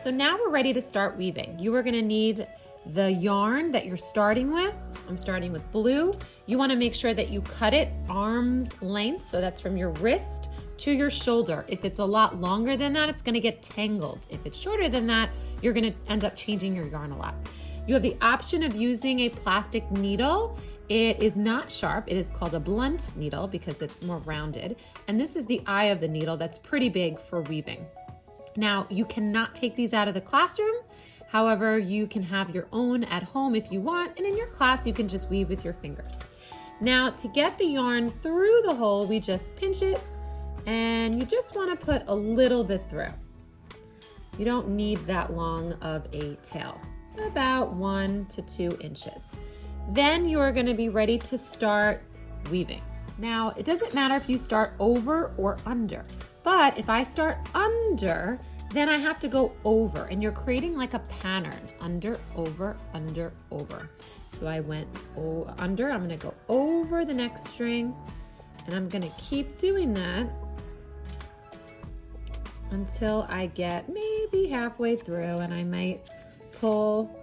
So now we're ready to start weaving. You are gonna need the yarn that you're starting with. I'm starting with blue. You wanna make sure that you cut it arm's length, so that's from your wrist to your shoulder. If it's a lot longer than that, it's gonna get tangled. If it's shorter than that, you're gonna end up changing your yarn a lot. You have the option of using a plastic needle. It is not sharp. It is called a blunt needle because it's more rounded. And this is the eye of the needle that's pretty big for weaving. Now, you cannot take these out of the classroom. However, you can have your own at home if you want, and in your class, you can just weave with your fingers. Now, to get the yarn through the hole, we just pinch it, and you just want to put a little bit through. You don't need that long of a tail, about 1 to 2 inches. Then you are going to be ready to start weaving. Now, it doesn't matter if you start over or under, but if I start under, then I have to go over, and you're creating like a pattern, under, over, under, over. So I went under, I'm gonna go over the next string, and I'm gonna keep doing that until I get maybe halfway through, and I might pull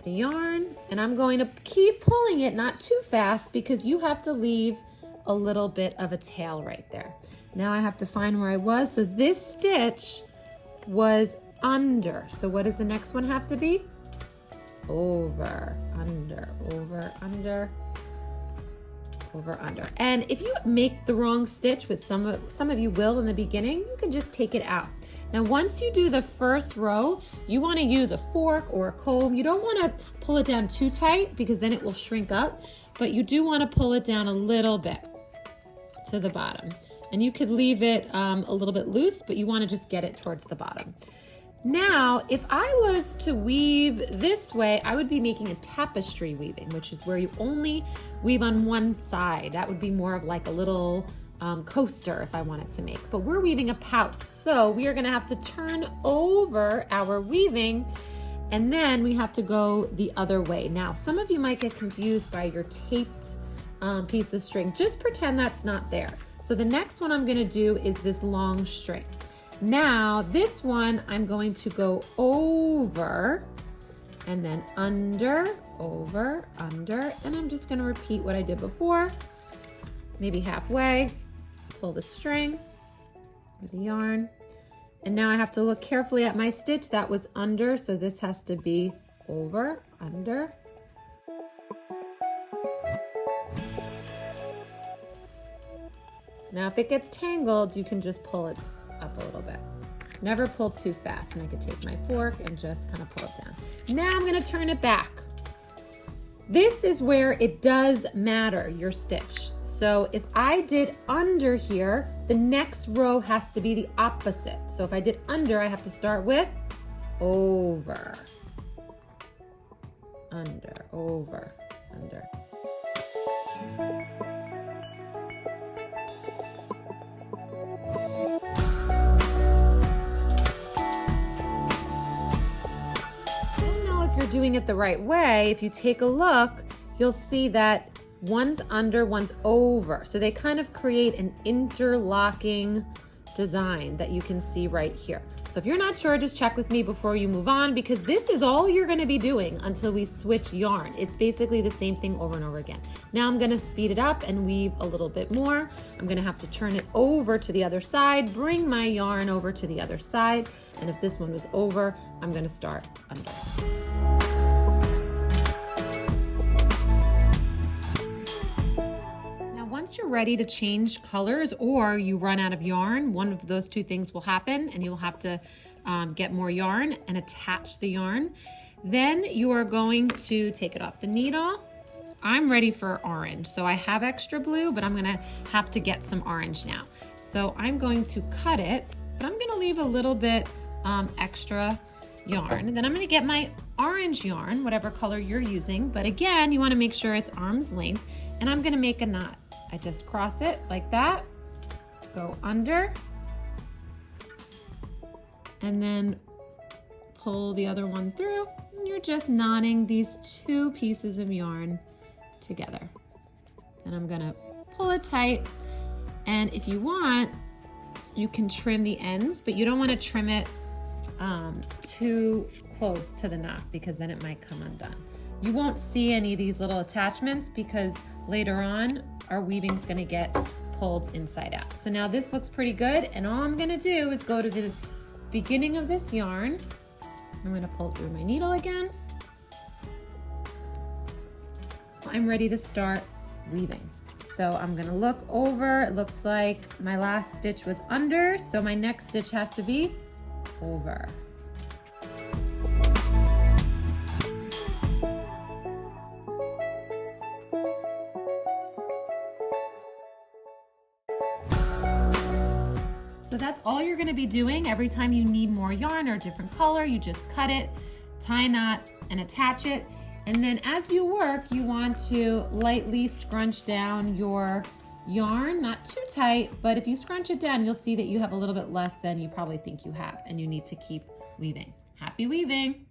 the yarn, and I'm going to keep pulling it, not too fast, because you have to leave a little bit of a tail right there. Now I have to find where I was. So this stitch was under. So what does the next one have to be? Over, under, over, under, over, under. And if you make the wrong stitch, which some of you will in the beginning, you can just take it out. Now, once you do the first row, you want to use a fork or a comb. You don't want to pull it down too tight because then it will shrink up, but you do want to pull it down a little bit to the bottom. And you could leave it a little bit loose, but you want to just get it towards the bottom. Now, if I was to weave this way, I would be making a tapestry weaving, which is where you only weave on one side. That would be more of like a little coaster if I wanted to make. But we're weaving a pouch, so we are going to have to turn over our weaving, and then we have to go the other way. Now, some of you might get confused by your taped piece of string. Just pretend that's not there. So the next one I'm going to do is this long string. Now, this one I'm going to go over and then under, over, under, and I'm just going to repeat what I did before, maybe halfway, pull the string with the yarn, and now I have to look carefully at my stitch. That was under, so this has to be over, under. Now, if it gets tangled, you can just pull it up a little bit. Never pull too fast, and I could take my fork and just kind of pull it down. Now I'm gonna turn it back. This is where it does matter, your stitch. So if I did under here, the next row has to be the opposite. So if I did under, I have to start with over, under, over, under. You're doing it the right way. If you take a look, you'll see that one's under, one's over. So they kind of create an interlocking design that you can see right here. So if you're not sure, just check with me before you move on, because this is all you're going to be doing until we switch yarn. It's basically the same thing over and over again. Now I'm going to speed it up and weave a little bit more. I'm going to have to turn it over to the other side, bring my yarn over to the other side, and if this one was over, I'm going to start under. Once you're ready to change colors or you run out of yarn, one of those two things will happen, and you'll have to get more yarn and attach the yarn. Then you are going to take it off the needle. I'm ready for orange, so I have extra blue, but I'm gonna have to get some orange now. So I'm going to cut it, but I'm gonna leave a little bit extra yarn. Then I'm gonna get my orange yarn, whatever color you're using, but again, you wanna make sure it's arm's length, and I'm gonna make a knot. I just cross it like that, go under, and then pull the other one through, and you're just knotting these two pieces of yarn together. And I'm gonna pull it tight, and if you want, you can trim the ends, but you don't wanna trim it too close to the knot because then it might come undone. You won't see any of these little attachments because later on our weaving's gonna get pulled inside out. So now this looks pretty good, and all I'm gonna do is go to the beginning of this yarn. I'm gonna pull through my needle again. I'm ready to start weaving. So I'm gonna look over, it looks like my last stitch was under, so my next stitch has to be over. So that's all you're gonna be doing. Every time you need more yarn or a different color, you just cut it, tie a knot, and attach it. And then as you work, you want to lightly scrunch down your yarn, not too tight, but if you scrunch it down, you'll see that you have a little bit less than you probably think you have, and you need to keep weaving. Happy weaving!